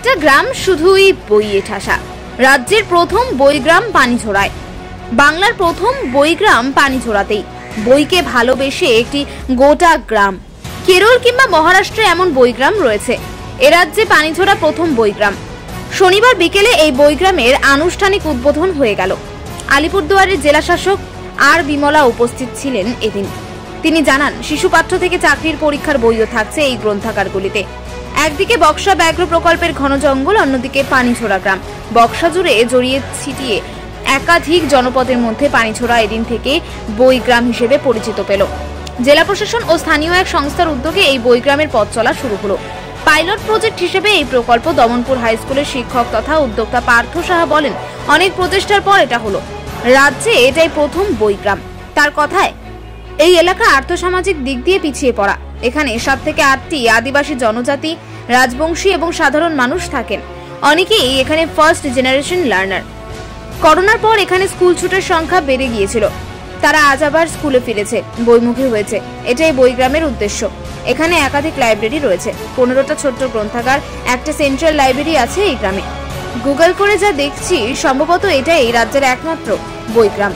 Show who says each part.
Speaker 1: একটা গ্রাম শুধুই বইয়ে ঠাসা। রাজ্যের প্রথম বইগ্রাম পানিঝোড়ায়। বাংলার প্রথম বইগ্রাম পানিঝোড়াতেই। বইকে ভালোবেসে একটি গোটা গ্রাম। কেরল কিংবা মহারাষ্ট্রে এমন বইগ্রাম রয়েছে, এ রাজ্যে পানিঝোড়া প্রথম বইগ্রাম। শনিবার বিকেলে এই বইগ্রামের আনুষ্ঠানিক উদ্বোধন হয়ে গেল। আলিপুরদুয়ারের জেলা শাসক আর বিমলা উপস্থিত ছিলেন এদিন। তিনি জানান, শিশু পাঠ্য থেকে চাকরির পরীক্ষার বইও থাকছে এই গ্রন্থাগারগুলিতে। একদিকে বক্সা ব্যাঘ্র প্রকল্পের ঘন জঙ্গল, অন্যদিকে পানিঝোড়া গ্রাম। বক্সা জুড়ে জড়িয়ে ছিটিয়ে একাধিক জনপদের মধ্যে পানিঝোড়া এদিন থেকে বইগ্রাম হিসেবে পরিচিত পেল। জেলা প্রশাসন ও স্থানীয় এক সংস্থার উদ্যোগে এই বইগ্রামের পথ চলা শুরু হলো। পাইলট প্রজেক্ট হিসেবে এই প্রকল্প দমনপুর হাই স্কুলের শিক্ষক তথা উদ্যোক্তা পার্থ সাহা বলেন, অনেক প্রচেষ্টার পর এটা হলো। রাজ্যে এটাই প্রথম বইগ্রাম। তার কথায়, এই এলাকা আর্থসামাজিক দিক দিয়ে পিছিয়ে পড়া। এখানে 7 থেকে 8টি আদিবাসী জনজাতি, রাজবংশী এবং সাধারণ মানুষ থাকেন। অনেকেই এখানে ফার্স্ট জেনারেশন লার্নার। করোনার পর এখানে স্কুল ছুটের সংখ্যা বেড়ে গিয়েছিল। তারা আজ আবার স্কুলে ফিরেছে, বইমুখী হয়েছে। এটাই বইগ্রামের উদ্দেশ্য। এখানে একাধিক লাইব্রেরি রয়েছে, 15টা ছোট্ট গ্রন্থাগার, একটা সেন্ট্রাল লাইব্রেরি আছে এই গ্রামে। গুগল করে যা দেখছি, সম্ভবত এটাই রাজ্যের একমাত্র বইগ্রাম।